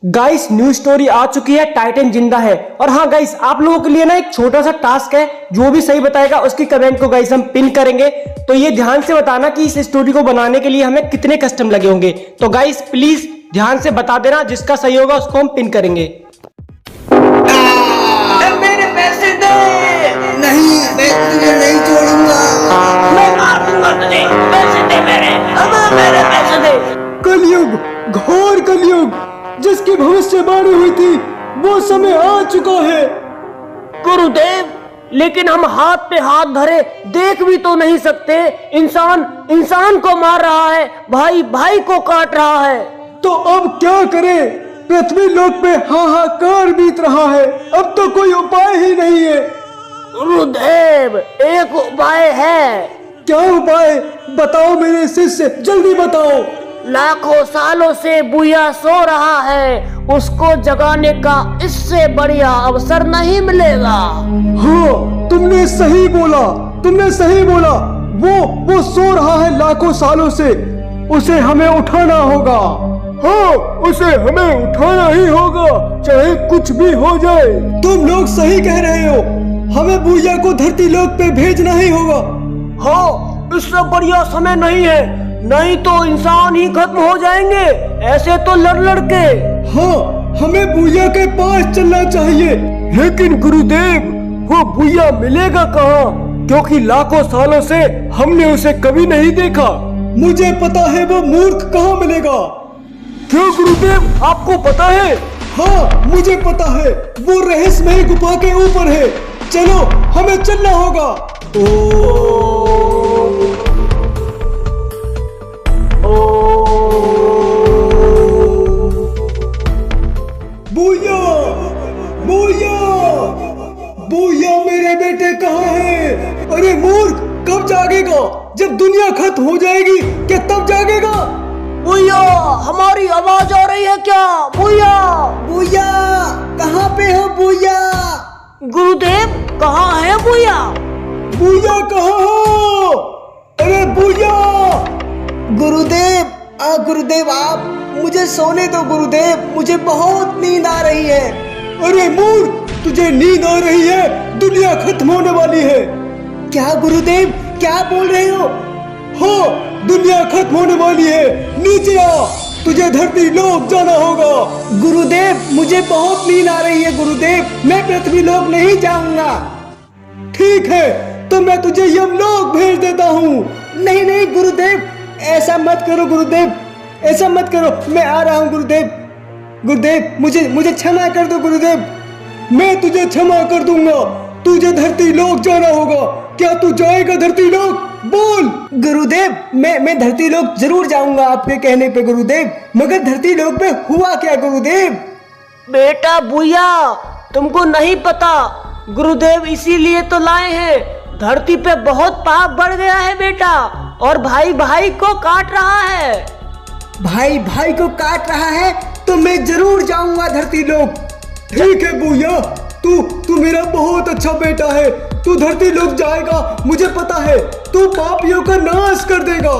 Guys new story आ चुकी है, Titan जिंदा है। और हाँ गाइस, आप लोगों के लिए ना एक छोटा सा टास्क है, जो भी सही बताएगा उसकी कमेंट को गाइस हम पिन करेंगे। तो ये ध्यान से बताना कि इस स्टोरी को बनाने के लिए हमें कितने कस्टम लगे होंगे। तो गाइस प्लीज ध्यान से बता देना, जिसका सही होगा उसको हम पिन करेंगे। मेरे पैसे दे। नहीं, मैं तुझे नहीं छोड़ूंगा। मैं मार दूंगा तुझे। पैसे दे मेरे, अब मेरे पैसे दे। कलयुग, घोर कलयुग, जिसकी भविष्यवाणी हुई थी वो समय आ चुका है। गुरुदेव, लेकिन हम हाथ पे हाथ धरे देख भी तो नहीं सकते। इंसान को मार रहा है, भाई भाई को काट रहा है। तो अब क्या करें? पृथ्वी लोक पे हाहाकार बीत रहा है, अब तो कोई उपाय ही नहीं है। गुरुदेव, एक उपाय है। क्या उपाय? बताओ मेरे शिष्य, जल्दी बताओ। लाखों सालों से बुया सो रहा है, उसको जगाने का इससे बढ़िया अवसर नहीं मिलेगा। हाँ, तुमने सही बोला, तुमने सही बोला। वो सो रहा है लाखों सालों से, उसे हमें उठाना होगा। हाँ, उसे हमें उठाना ही होगा, चाहे कुछ भी हो जाए। तुम लोग सही कह रहे हो, हमें बुया को धरती लोक पे भेजना ही होगा। हाँ, इससे बढ़िया समय नहीं है, नहीं तो इंसान ही खत्म हो जाएंगे ऐसे तो लड़ के। हाँ, हमें बुया के पास चलना चाहिए। लेकिन गुरुदेव, वो बुया मिलेगा कहाँ? क्योंकि लाखों सालों से हमने उसे कभी नहीं देखा। मुझे पता है वो मूर्ख कहाँ मिलेगा। क्यों गुरुदेव, आपको पता है? हाँ, मुझे पता है, वो रहस्यमय गुफा के ऊपर है। चलो, हमें चलना होगा। बुया, बुया, बुया मेरे बेटे कहाँ है? अरे मूर्ख, कब जागेगा? जब दुनिया खत्म हो जाएगी क्या तब जागेगा? बुया, हमारी आवाज आ रही है क्या? बुया, बुया, कहाँ पे हो बुया? गुरुदेव, कहाँ है बुया? बुया कहाँ हो? अरे बुया! गुरुदेव, गुरुदेव आप मुझे सोने दो गुरुदेव, मुझे बहुत नींद आ रही है। अरे मूर्ख, तुझे नींद आ रही है? दुनिया खत्म होने वाली है। क्या गुरुदेव, क्या बोल रहे हो? हाँ, दुनिया खत्म होने वाली है। नीचे आ, तुझे धरती लोक जाना होगा। गुरुदेव, मुझे बहुत नींद आ रही है गुरुदेव, मैं पृथ्वी लोक नहीं जाऊंगा। ठीक है, तो मैं तुझे यमलोक भेज देता हूँ। नहीं नहीं गुरुदेव, ऐसा मत करो गुरुदेव, ऐसा मत करो, मैं आ रहा हूँ गुरुदेव। गुरुदेव, मुझे क्षमा कर दो गुरुदेव। मैं तुझे क्षमा कर दूंगा, तुझे धरती लोक जाना होगा। क्या तू जाएगा धरती लोक? बोल। गुरुदेव, मैं धरती लोक जरूर जाऊंगा आपके कहने पे गुरुदेव, मगर धरती लोक पे हुआ क्या गुरुदेव? बेटा बुया, तुमको नहीं पता, गुरुदेव इसीलिए तो लाए हैं। धरती पे बहुत पाप बढ़ गया है बेटा, और भाई भाई को काट रहा है। भाई भाई को काट रहा है तो मैं जरूर जाऊंगा धरती लोक। ठीक है बुया, तू मेरा बहुत अच्छा बेटा है। तू धरती लोक जाएगा, मुझे पता है। तू पापियों का नाश कर देगा।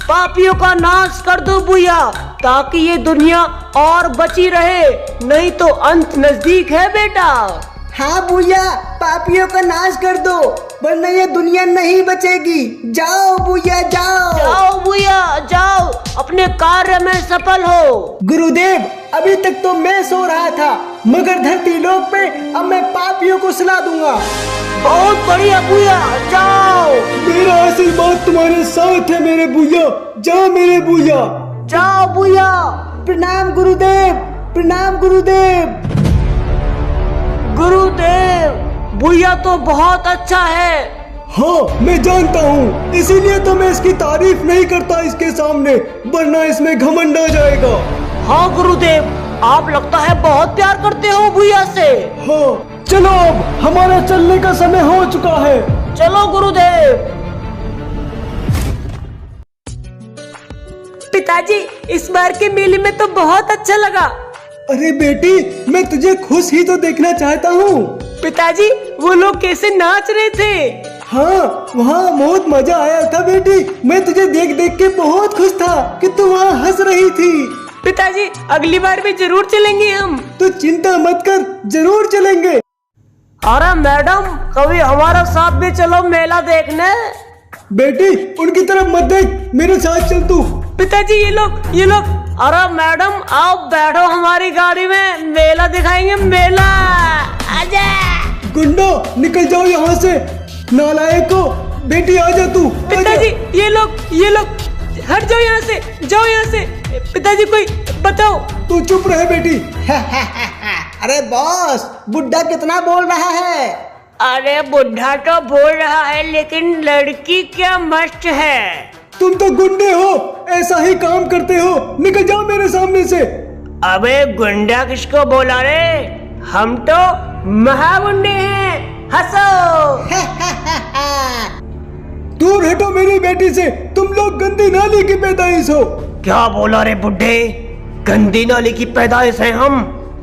पापियों का नाश कर दो बुया, ताकि ये दुनिया और बची रहे, नहीं तो अंत नजदीक है बेटा। हाँ बुया, पापियों का नाश कर दो, वरना ये दुनिया नहीं बचेगी। जाओ बुया, जाओ। जाओ बुया, जाओ, अपने कार्य में सफल हो। गुरुदेव, अभी तक तो मैं सो रहा था, मगर धरती लोक पे अब मैं पापियों को सुला दूंगा। बहुत बढ़िया बुया, जाओ। मेरा आशीर्वाद तुम्हारे साथ है मेरे बुया। जा मेरे बुया। जाओ बुया। प्रणाम गुरुदेव, प्रणाम गुरुदेव। गुरुदेव, बुया तो बहुत अच्छा है। हाँ, मैं जानता हूँ, इसीलिए तो मैं इसकी तारीफ नहीं करता इसके सामने, वरना इसमें घमंड आ जाएगा। हाँ गुरुदेव, आप लगता है बहुत प्यार करते हो बुया से। हाँ, चलो अब हमारा चलने का समय हो चुका है। चलो गुरुदेव। पिताजी, इस बार के मेले में तो बहुत अच्छा लगा। अरे बेटी, मैं तुझे खुश ही तो देखना चाहता हूँ। पिताजी, वो लोग कैसे नाच रहे थे। हाँ, वहाँ बहुत मजा आया था बेटी। मैं तुझे देख देख के बहुत खुश था कि तू वहाँ हंस रही थी। पिताजी अगली बार भी जरूर चलेंगे हम। तो चिंता मत कर, जरूर चलेंगे। अरे मैडम, कभी हमारे साथ भी चलो मेला देखने। बेटी उनकी तरफ मत देख, मेरे साथ चल तू। पिताजी ये लोग। अरे मैडम, आप बैठो हमारी गाड़ी में, मेला दिखाएंगे मेला। आजा। गुंडो निकल जाओ यहाँ से, नालायको। बेटी आजा तू, आजा। पिताजी ये लोग हट जाओ यहाँ से, जाओ यहाँ से। पिताजी कोई बताओ। तू चुप रहे बेटी। अरे बॉस, बुड्ढा कितना बोल रहा है। अरे बुढ़ा तो बोल रहा है, लेकिन लड़की क्या मस्त है। तुम तो गुंडे हो, ऐसा ही काम करते हो। निकल जाओ मेरे सामने से। अबे गुंडा किसको बोला रे? हम तो महागुंडे हैं। हंसो। दूर हटो मेरी बेटी से, तुम लोग गंदी नाली की पैदाइश हो। क्या बोला रे बुड्ढे? गंदी नाली की पैदाइश है हम।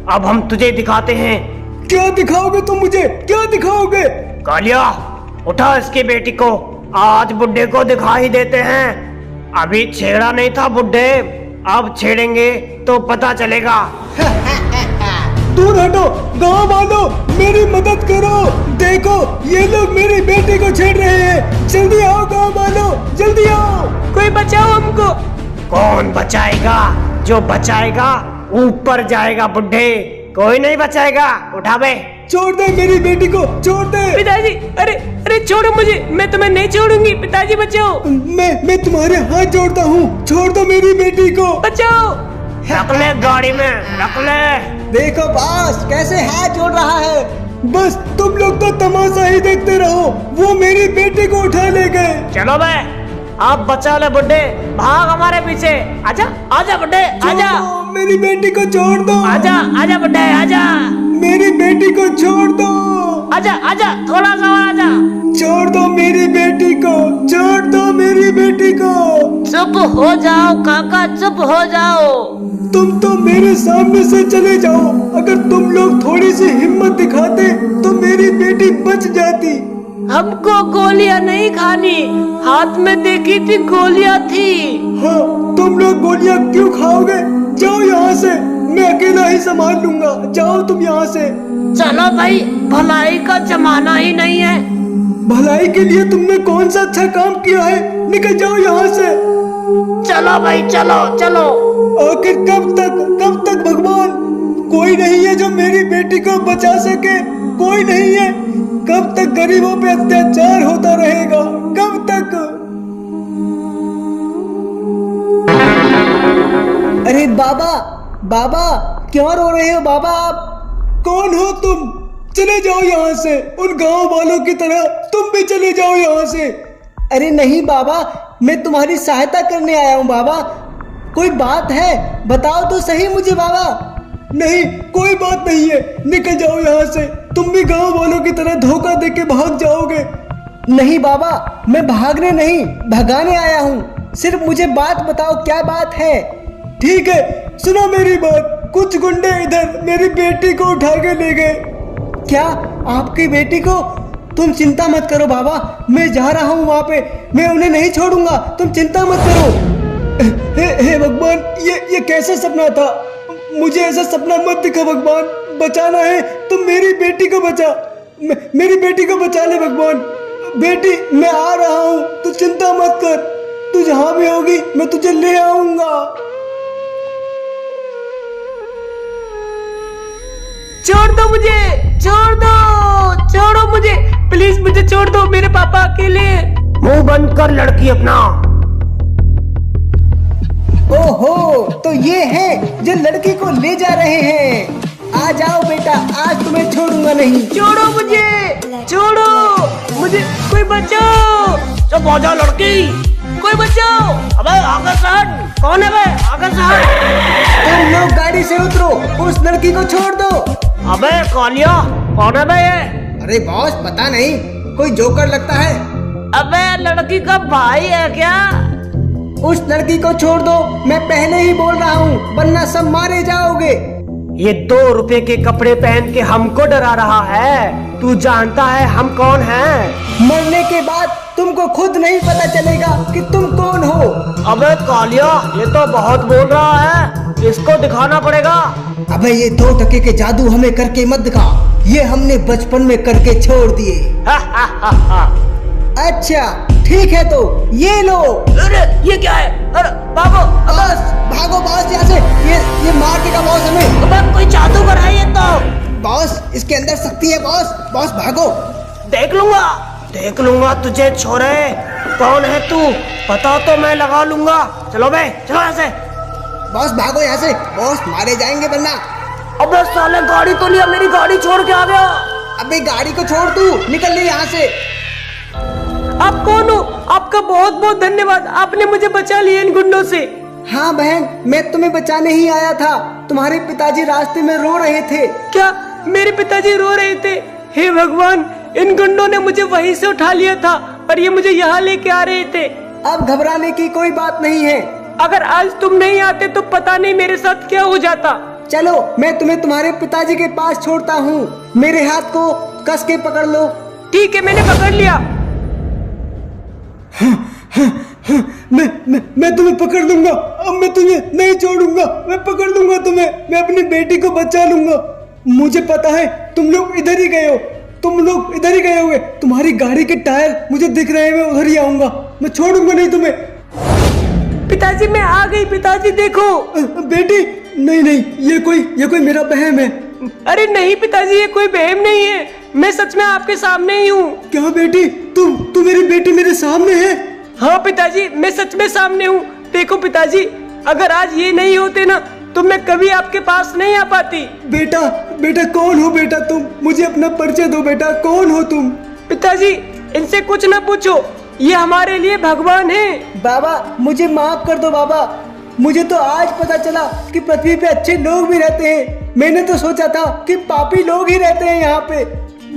अब हम तुझे दिखाते हैं। क्या दिखाओगे तुम मुझे, क्या दिखाओगे? कालिया, उठा इसकी बेटी को, आज बुड्ढे को दिखा ही देते हैं। अभी छेड़ा नहीं था बुड्ढे, अब छेड़ेंगे तो पता चलेगा। दूर हटो, गाँव वालों मेरी मदद करो। देखो ये लोग मेरी बेटी को छेड़ रहे हैं। जल्दी आओ गाँव वालों, जल्दी आओ। कोई बचाओ हमको। कौन बचाएगा? जो बचाएगा ऊपर जाएगा बुड्ढे, कोई नहीं बचाएगा। उठा बे। छोड़ दे मेरी बेटी को, छोड़ दे। पिताजी अरे छोड़ो मुझे, मैं तुम्हें नहीं छोड़ूंगी। पिताजी बचाओ। मैं तुम्हारे हाथ जोड़ता हूँ, छोड़ दो मेरी बेटी को। बचाओ। रख ले गाड़ी में, रख ले। देखो बॉस कैसे हाथ जोड़ रहा है। बस तुम लोग तो तमाशा ही देखते रहो, वो मेरी बेटी को उठा ले गए। चलो बे, आप बचा ले बुड्ढे, भाग हमारे पीछे। आजा आजा बुड्ढे, आजा। छोड़ दो, मेरी बेटी को छोड़ दो। आजा आजा बुड्ढे, आजा। मेरी बेटी को छोड़ दो। आजा आजा, थोड़ा सा और आजा। छोड़ दो मेरी बेटी को, छोड़ दो मेरी बेटी को। चुप हो जाओ काका, चुप हो जाओ। तुम तो मेरे सामने से चले जाओ। अगर तुम लोग थोड़ी सी हिम्मत दिखाते तो मेरी बेटी बच जाती। हमको गोलियां नहीं खानी, हाथ में देखी थी गोलियां थी। हाँ, तुम लोग गोलियां क्यों खाओगे? जाओ यहाँ से, मैं अकेला ही संभाल लूंगा। जाओ तुम यहाँ से। चलो भाई, भलाई का जमाना ही नहीं है। भलाई के लिए तुमने कौन सा अच्छा काम किया है? निकल जाओ यहाँ से। चलो भाई, चलो चलो। आखिर कब तक भगवान? कोई नहीं है जो मेरी बेटी को बचा सके, कोई नहीं है। कब तक गरीबों पे अत्याचार होता रहेगा, कब तक? अरे बाबा क्यों रो रहे हो बाबा? आप कौन हो तुम? चले जाओ यहाँ से, उन गांव वालों की तरह तुम भी चले जाओ यहाँ से। अरे नहीं बाबा, मैं तुम्हारी सहायता करने आया हूँ बाबा। कोई बात है, बताओ तो सही मुझे बाबा। नहीं, कोई बात नहीं है, निकल जाओ यहाँ से। तुम भी गांव वालों की तरह धोखा देके भाग जाओगे। नहीं बाबा, मैं भागने नहीं, भगाने आया हूँ। सिर्फ मुझे बात बताओ, क्या बात है? ठीक है, सुनो मेरी बात। कुछ गुंडे इधर मेरी बेटी को उठा के ले गए। क्या? आपकी बेटी को? तुम चिंता मत करो बाबा, मैं जा रहा हूँ वहाँ पे। मैं उन्हें नहीं छोड़ूंगा, तुम चिंता मत करो। हे भगवान, ये कैसा सपना था? मुझे ऐसा सपना मत दिखा भगवान। बचाना है तो मेरी बेटी को बचा, मेरी बेटी को बचा ले भगवान। बेटी मैं आ रहा हूँ, तू चिंता मत कर। तू जहाँ भी होगी मैं तुझे ले आऊंगा। छोड़ दो मुझे, छोड़ो मुझे, प्लीज मुझे छोड़ दो। मेरे पापा अकेले हैं। मुंह बंद कर लड़की अपना। ओहो, तो ये है जो लड़की को ले जा रहे हैं। आ जाओ बेटा, आज तुम्हें छोड़ूंगा नहीं। छोड़ो मुझे, कोई बचाओ। चुप हो जाओ लड़की, कोई बचाओ। अबे आगे से हट। कौन है बे? आगे से हट। तुम लोग गाड़ी से उतरो, उस लड़की को छोड़ दो। अबे कालिया, कौन है बे ये? अरे बॉस पता नहीं, कोई जोकर लगता है। अबे लड़की का भाई है क्या? उस लड़की को छोड़ दो, मैं पहले ही बोल रहा हूँ, वरना सब मारे जाओगे। ये 2 रुपए के कपड़े पहन के हमको डरा रहा है। तू जानता है हम कौन हैं? मरने के बाद तुमको खुद नहीं पता चलेगा कि तुम कौन हो। अबे कालिया, ये तो बहुत बोल रहा है। इसको दिखाना पड़ेगा। अबे ये 2 टके के जादू हमें करके मत दिखा, ये हमने बचपन में करके छोड़ दिए। अच्छा ठीक है तो ये लो। अरे ये क्या है? अरे भागो बॉस भागो बॉस यहाँ से, ये मार देगा बॉस हमें। अबे कोई जादूगर है ये तो। बॉस इसके अंदर शक्ति है बॉस, बॉस भागो। देख लूंगा तुझे छोरे। कौन है तू? पता तो मैं लगा लूंगा। चलो बे, चलो यहाँ से। बॉस भागो यहाँ से, बॉस मारे जाएंगे वरना। अबे साले गाड़ी तो लिया, मेरी गाड़ी छोड़ के आ गया। अबे गाड़ी को छोड़, तू निकल ले यहाँ से। आप कौन हो? आपका बहुत बहुत धन्यवाद, आपने मुझे बचा लिया इन गुंडों से। हाँ बहन, मैं तुम्हें बचाने ही आया था। तुम्हारे पिताजी रास्ते में रो रहे थे। क्या मेरे पिताजी रो रहे थे? हे भगवान, इन गुंडों ने मुझे वहीं से उठा लिया था और ये मुझे यहाँ लेके आ रहे थे। अब घबराने की कोई बात नहीं है। अगर आज तुम नहीं आते तो पता नहीं मेरे साथ क्या हो जाता। चलो मैं तुम्हें तुम्हारे पिताजी के पास छोड़ता हूँ, मेरे हाथ को कस के पकड़ लो। ठीक है, मैंने पकड़ लिया। मैं तुम्हें पकड़ लूंगा। अब मैं तुम्हें नहीं छोड़ूंगा, मैं पकड़ लूंगा तुम्हें। मैं अपनी बेटी को बचा लूंगा। मुझे पता है तुम लोग इधर ही गए हो, तुम लोग इधर ही गए होगे। तुम्हारी गाड़ी के टायर मुझे दिख रहे हैं, मैं उधर ही आऊंगा। मैं छोड़ूंगा नहीं तुम्हें। पिताजी मैं आ गई। पिताजी देखो। बेटी नहीं, ये कोई मेरा बहम है। अरे नहीं पिताजी, ये कोई बहम नहीं है, मैं सच में आपके सामने ही हूँ। क्या बेटी, तू मेरी बेटी मेरे सामने है? हाँ पिताजी, मैं सच में सामने हूँ। देखो पिताजी, अगर आज ये नहीं होते ना तो मैं कभी आपके पास नहीं आ पाती। बेटा कौन हो बेटा तुम? मुझे अपना परिचय दो बेटा, कौन हो तुम? पिताजी इनसे कुछ ना पूछो, ये हमारे लिए भगवान है। बाबा मुझे माफ कर दो बाबा, मुझे तो आज पता चला कि पृथ्वी पे अच्छे लोग भी रहते हैं। मैंने तो सोचा था कि पापी लोग ही रहते हैं यहाँ पे।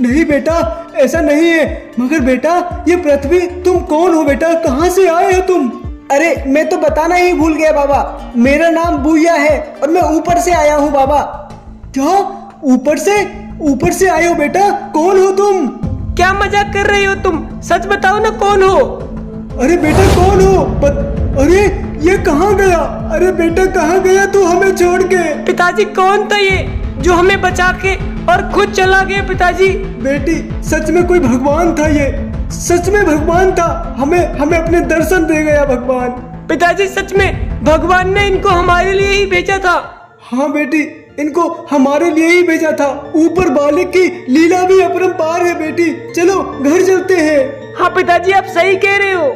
नहीं बेटा, ऐसा नहीं है। मगर बेटा ये पृथ्वी, तुम कौन हो बेटा? कहाँ से आए हो तुम? अरे मैं तो बताना ही भूल गया बाबा, मेरा नाम बुया है और मैं ऊपर से आया हूँ बाबा। क्या ऊपर से आए हो बेटा? कौन हो तुम? क्या मजाक कर रहे हो तुम? सच बताओ ना, कौन हो? अरे बेटा कौन हो? अरे ये कहाँ गया? अरे बेटा कहाँ गया तू हमें छोड़ के? पिताजी कौन था ये जो हमें बचा के और खुद चला गया? पिताजी बेटी सच में कोई भगवान था, ये सच में भगवान था। हमें अपने दर्शन दे गया भगवान। पिताजी सच में भगवान ने इनको हमारे लिए ही भेजा था। हाँ बेटी, इनको हमारे लिए ही भेजा था। ऊपर बालिक की लीला भी अपरंपार है बेटी। चलो घर चलते हैं। हाँ पिताजी आप सही कह रहे हो।